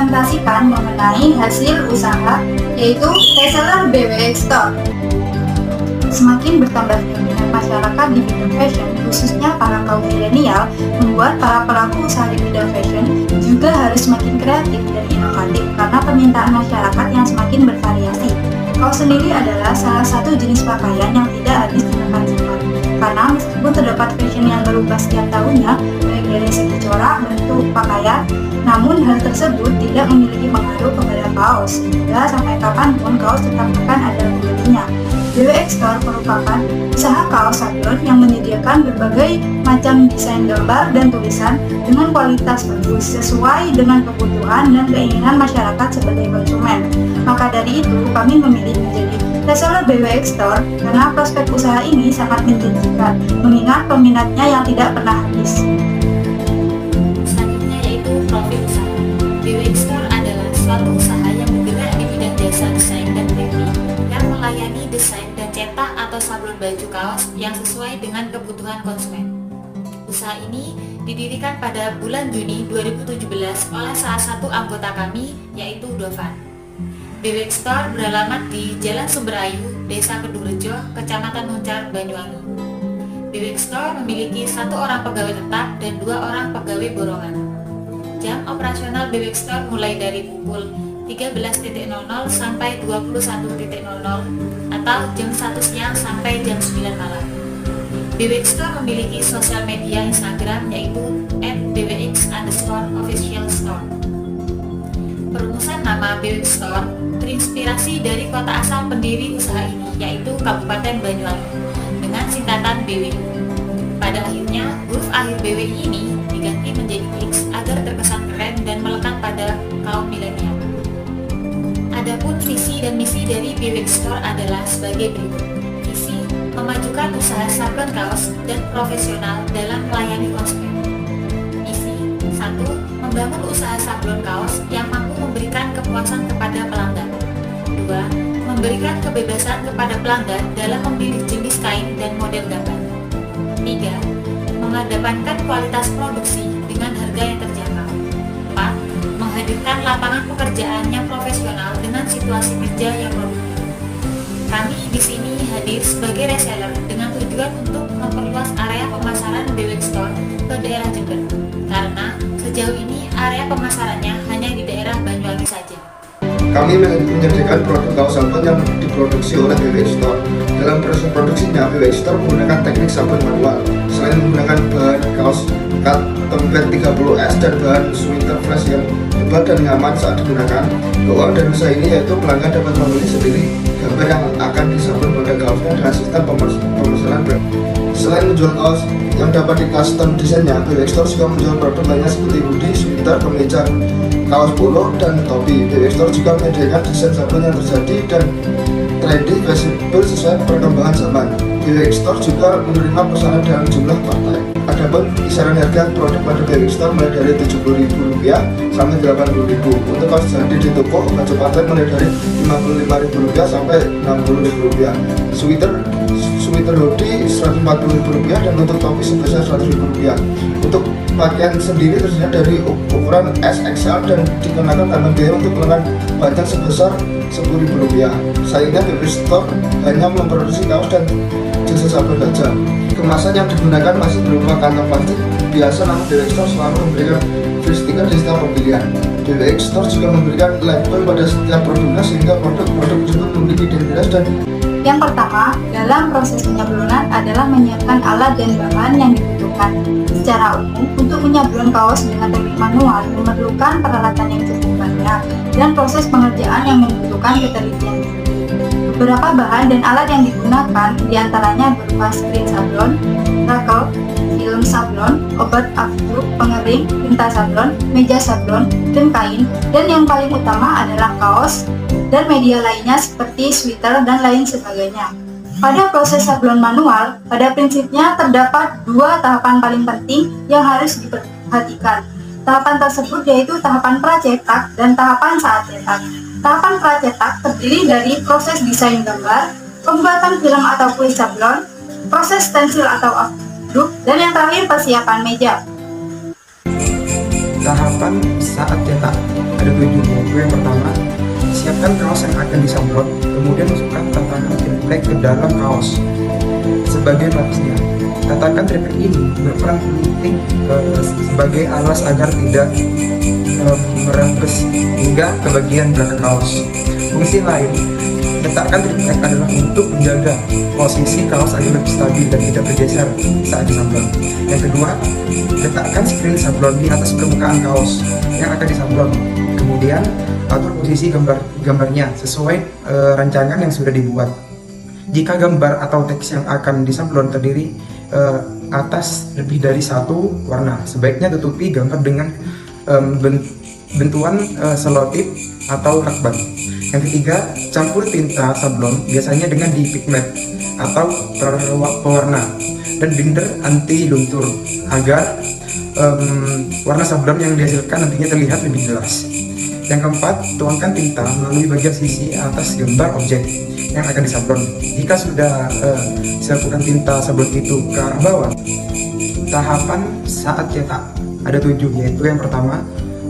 presentasikan mengenai hasil usaha, yaitu reseller BWX Store. Semakin bertambahnya minat masyarakat di bidang fashion, khususnya para kaum milenial, membuat para pelaku usaha di bidang fashion juga harus semakin kreatif dan inovatif karena permintaan masyarakat yang semakin bervariasi. Kaos sendiri adalah salah satu jenis pakaian yang tidak habis dimakan zaman. Karena meskipun terdapat fashion yang berubah setiap tahunnya, baik dari segi corak, bentuk, pakaian, namun hal tersebut tidak memiliki pengaruh kepada kaos, sehingga sampai kapanpun kaos tetap akan ada pembelinya. BWX Store merupakan usaha kaos sablon yang menyediakan berbagai macam desain gambar dan tulisan dengan kualitas bagus sesuai dengan kebutuhan dan keinginan masyarakat sebagai konsumen. Maka dari itu, kami memilih menjadi reseller BWX Store karena prospek usaha ini sangat menjanjikan, mengingat peminatnya yang tidak pernah habis. Selanjutnya yaitu profil usaha. BWX Store adalah suatu usaha yang bergerak di bidang jasa desain dan printing yang melayani desain dan cetak atau sablon baju kaos yang sesuai dengan kebutuhan konsumen. Usaha ini didirikan pada bulan Juni 2017 oleh salah satu anggota kami, yaitu Dovan. BWX Store beralamat di Jalan Sumberayu, Desa Kedungrejo, Kecamatan Muncar, Banyuwangi. BWX Store memiliki 1 orang pegawai tetap dan 2 orang pegawai borongan. Jam operasional BWX Store mulai dari pukul 13.00 sampai 21.00 atau jam 1 siang sampai jam 9 malam. BWX Store memiliki sosial media Instagram yaitu @bwx_officialstore. Perumusan nama BWX Store terinspirasi dari kota asal pendiri usaha ini, yaitu Kabupaten Banyuwangi, dengan singkatan BWI. Pada akhirnya, huruf akhir BWI ini diganti menjadi X agar terkesan keren dan melekat pada kaum milenial. Adapun visi dan misi dari BWX Store adalah sebagai berikut. Visi, memajukan usaha sablon kaos dan profesional dalam melayani konsumen. Misi, 1. Membangun usaha sablon kaos yang mampu memberikan kepuasan kepada pelanggan. 2. Memberikan kebebasan kepada pelanggan dalam memilih jenis kain dan model gambar. 3. Mengedepankan kualitas produksi dengan harga yang terjangkau. 4. Menghadirkan lapangan pekerjaan yang profesional dengan situasi kerja yang produktif. Kami di sini hadir sebagai reseller dengan tujuan untuk memperluas area pemasaran BWX Store ke daerah Jember, karena sejauh ini area pemasarannya hanya di daerah Banyuwangi saja. Kami menyediakan produk kaos sablon yang diproduksi oleh BWX Store. Dalam proses produksinya, BWX Store menggunakan teknik sablon manual. Selain menggunakan bahan kaos cut template 30S dan bahan sweater flash yang tebal dan nyaman saat digunakan, keuangan dari usaha ini yaitu pelanggan dapat memilih sendiri gambar yang akan disablon pada kaosnya dengan sistem pemesanan brand. Selain menjual kaos yang dapat di custom desainnya, BWX Store juga menjual produk lainnya seperti hoodie, sweater, kemeja, kaos polo, dan topi. BWX Store juga menyediakan desain sablon yang terjadi dan trendy, fleksibel sesuai perkembangan zaman. BWX Store juga menerima pesanan dalam jumlah partai. Adapun kisaran harga produk pada BWX Store mulai dari Rp70.000 sampai Rp80.000. Untuk kaos jadi di toko, baju partai mulai dari Rp55.000 sampai Rp60.000. Sweater hoodie Rp140.000 dan untuk topi sebesar Rp100.000. Untuk pakaian sendiri tersedia dari ukuran SXL dan dikenakan tambahan biaya untuk lengan panjang sebesar Rp10.000. Sayangnya BWX Store hanya memproduksi kaos dan jasa sablon saja. Kemasan yang digunakan masih berupa kantong plastik biasa, namun BWX Store selalu memberikan free stiker di setiap pembelian. BWX Store juga memberikan label pada setiap produknya sehingga produk-produk tersebut memiliki identitas dan Yang pertama, dalam proses penyablonan adalah menyiapkan alat dan bahan yang dibutuhkan. Secara umum, untuk menyablon kaos dengan teknik manual memerlukan peralatan yang cukup banyak dan proses pengerjaan yang membutuhkan ketelitian tinggi. Beberapa bahan dan alat yang digunakan diantaranya berupa screen sablon, rakel, film sablon, obat after, pengering, tinta sablon, meja sablon, dan kain, dan yang paling utama adalah kaos dan media lainnya seperti sweater dan lain sebagainya. Pada proses sablon manual, pada prinsipnya terdapat 2 tahapan paling penting yang harus diperhatikan. Tahapan tersebut yaitu tahapan pracetak dan tahapan saat cetak. Tahapan pracetak terdiri dari proses desain gambar, pembuatan film atau kuis sablon, proses stensil atau afdruk, dan yang terakhir persiapan meja. Tahapan saat cetak ada 7, yaitu yang pertama, siapkan kaos yang akan disablon, kemudian masukkan tatakan triplek ke dalam kaos sebagai lapisnya. Tatakan triplek ini berperan penting sebagai alas agar tidak merembes hingga ke bagian belakang kaos. Fungsi lain, letakkan triplek adalah untuk menjaga posisi kaos agar lebih stabil dan tidak bergeser saat disablon. Yang kedua, letakkan screen sablon di atas permukaan kaos yang akan disablon. Kemudian atur posisi gambarnya sesuai rancangan yang sudah dibuat. Jika gambar atau teks yang akan disablon terdiri atas lebih dari satu warna, sebaiknya tutupi gambar dengan bentuan selotip atau lakban. Yang ketiga, campur tinta sablon biasanya dengan dipigment atau pewarna dan binder anti luntur agar warna sablon yang dihasilkan nantinya terlihat lebih jelas. Yang keempat, tuangkan tinta melalui bagian sisi atas gambar objek yang akan disablon. Jika sudah disablonkan tinta sablon itu ke arah bawah, tahapan saat cetak ada 7, yaitu yang pertama,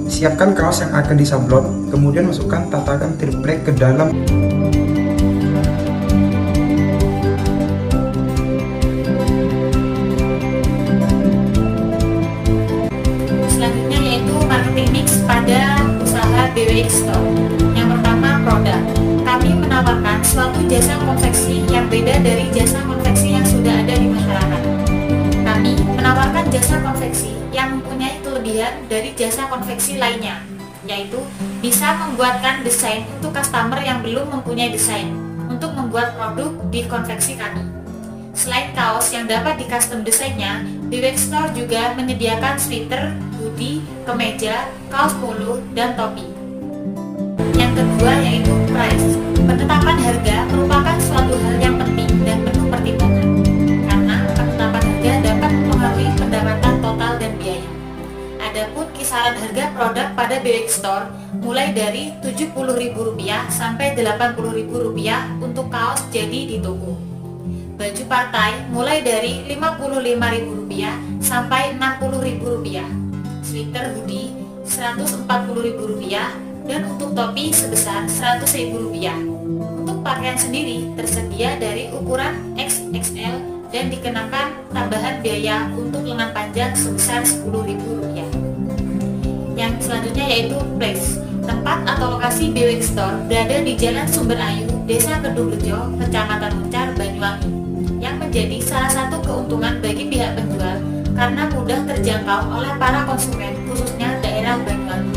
siapkan kaos yang akan disablon, kemudian masukkan tatakan triplek ke dalam. Selanjutnya yaitu marketing mix pada usaha BWX Store. Yang pertama, produk. Kami menawarkan suatu jasa konveksi yang beda dari jasa konveksi yang sudah ada di masyarakat. Kami menawarkan jasa konveksi yang mempunyai kelebihan dari jasa konveksi lainnya, yaitu bisa membuatkan desain untuk customer yang belum mempunyai desain untuk membuat produk di konveksi kami. Selain kaos yang dapat di custom desainnya, BWX Store juga menyediakan sweater, hoodie, kemeja, kaos polo, dan topi. Yang kedua yaitu price. Penetapan harga merupakan suatu hal yang penting dan penuh pertimbangan, karena penetapan harga dapat mempengaruhi pendapatan total dan biaya. Adapun kisaran harga produk pada BWX Store mulai dari Rp70.000 sampai Rp80.000 untuk kaos jadi di toko. Baju partai mulai dari Rp55.000 sampai Rp60.000. Sweater hoodie Rp140.000 dan untuk topi sebesar Rp100.000. Untuk pakaian sendiri tersedia dari ukuran XXL dan dikenakan tambahan biaya untuk lengan panjang sebesar Rp10.000. Yang selanjutnya yaitu place. Tempat atau lokasi BWX Store berada di Jalan Sumber Ayu, Desa Kedungrejo, Kecamatan Muncar, Banyuwangi, yang menjadi salah satu keuntungan bagi pihak penjual karena mudah terjangkau oleh para konsumen, khususnya daerah Banyuwangi.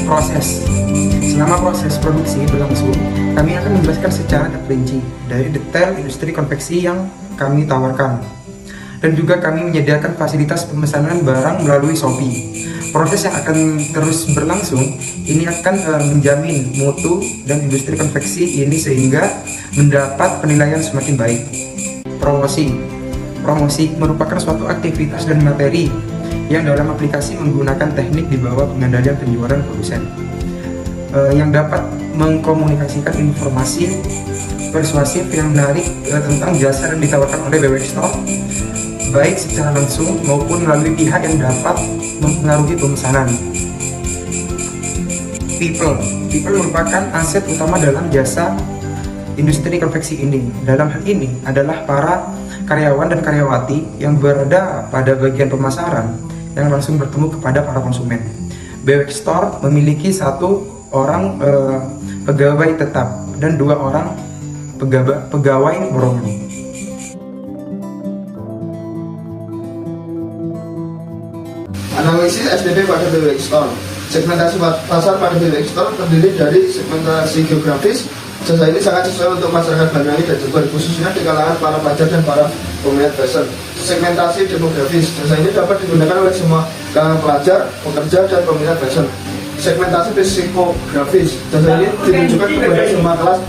Proses. Selama proses produksi berlangsung, kami akan menjelaskan secara terperinci dari detail industri konveksi yang kami tawarkan. Dan juga kami menyediakan fasilitas pemesanan barang melalui Shopee. Proses yang akan terus berlangsung ini akan menjamin mutu dan industri konveksi ini sehingga mendapat penilaian semakin baik. Promosi. Promosi merupakan suatu aktivitas dan materi yang dalam aplikasi menggunakan teknik di bawah pengendalian penjualan produsen yang dapat mengkomunikasikan informasi persuasif yang menarik tentang jasa yang ditawarkan oleh BWX Store, baik secara langsung maupun melalui pihak yang dapat mempengaruhi pemesanan. People merupakan aset utama dalam jasa industri konveksi ini. Dalam hal ini adalah para karyawan dan karyawati yang berada pada bagian pemasaran yang langsung bertemu kepada para konsumen. BWX Store memiliki 1 orang pegawai tetap dan 2 orang pegawai borongan. Analisis SDP pada BWX Store. Segmentasi pasar pada BWX Store terdiri dari segmentasi geografis. Jasa ini sangat sesuai untuk masyarakat Banyuwangi dan Jember, khususnya di kalangan para pelajar dan para peminat fashion. Segmentasi demografis. Jasa ini dapat digunakan oleh semua kalangan pelajar, pekerja, dan peminat fashion. Segmentasi psikografis. Jasa ini ditujukan kepada semua kelas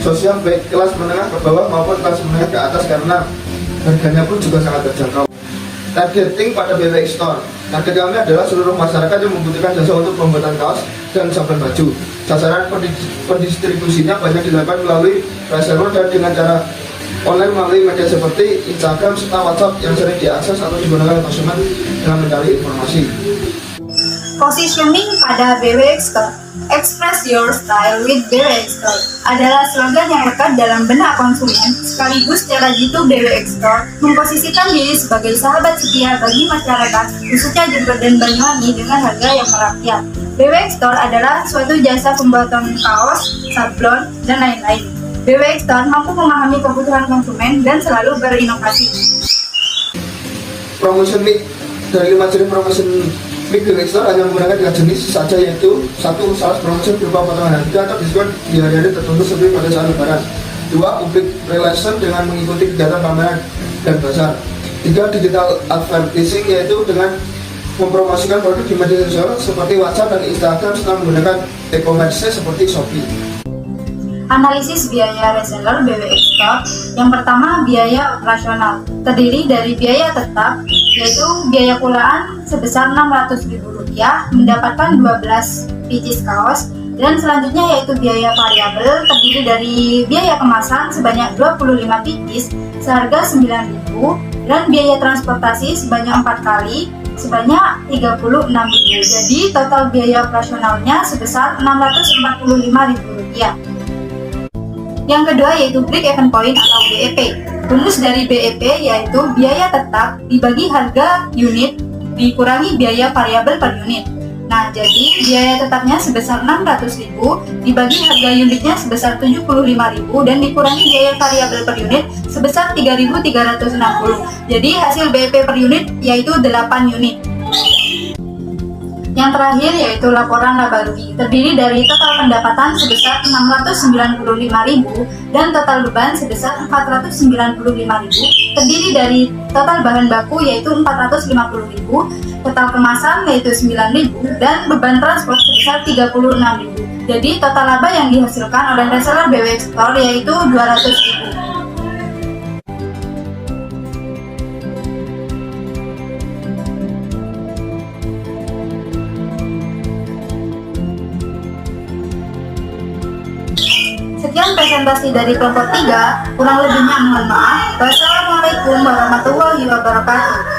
sosial, baik kelas menengah ke bawah maupun kelas menengah ke atas, karena harganya pun juga sangat terjangkau. Targeting pada BWX Store. Target kami adalah seluruh masyarakat yang membutuhkan jasa untuk pembuatan kaos dan sablon baju. Sasaran pendistribusinya banyak dilakukan melalui reseller dan dengan cara online melalui media seperti Instagram serta WhatsApp yang sering diakses atau digunakan konsumen dalam mencari informasi. Positioning pada BWX Store, Express Your Style with BWX Store adalah slogan yang lekat dalam benak konsumen, sekaligus secara jitu BWX Store memposisikan diri sebagai sahabat setia bagi masyarakat, khususnya Jember dan Banyuwangi dengan harga yang merakyat. BWX Store adalah suatu jasa pembuatan kaos, sablon, dan lain-lain. BWX Store mampu memahami kebutuhan konsumen dan selalu berinovasi. Promotion mix dari 5 jenis promotion mix BWX Store hanya menggunakan 3 jenis saja, yaitu 1. Sales promotion berupa potongan harga atau diskon di hari-hari tertentu seperti pada saat lebaran. 2. Public relation dengan mengikuti kegiatan pameran dan bazar. 3. Digital advertising, yaitu dengan mempromosikan produk di media sosial seperti WhatsApp dan Instagram serta menggunakan e-commerce seperti Shopee. Analisis biaya reseller BWX Store. Yang pertama, biaya operasional. Terdiri dari biaya tetap, yaitu biaya kulaan sebesar Rp600.000 mendapatkan 12 pieces kaos, dan selanjutnya yaitu biaya variabel terdiri dari biaya kemasan sebanyak 25 pieces seharga Rp9.000 dan biaya transportasi sebanyak 4 kali sebanyak Rp36.000. Jadi total biaya operasionalnya sebesar Rp645.000. Yang kedua yaitu Break Even Point atau BEP. Rumus dari BEP yaitu biaya tetap dibagi harga unit dikurangi biaya variabel per unit. Nah, jadi biaya tetapnya sebesar Rp600.000 dibagi harga unitnya sebesar Rp75.000 dan dikurangi biaya variabel per unit sebesar Rp3.360. Jadi hasil BEP per unit yaitu 8 unit. Yang terakhir yaitu laporan laba rugi, terdiri dari total pendapatan sebesar Rp695.000 dan total beban sebesar Rp495.000, terdiri dari total bahan baku yaitu Rp450.000, total kemasan yaitu Rp9.000 dan beban transport sebesar Rp36.000. Jadi total laba yang dihasilkan oleh reseller BWX Store yaitu Rp200.000. Sekian presentasi dari kelompok 3, kurang lebihnya mohon maaf. Wassalamualaikum warahmatullahi wabarakatuh.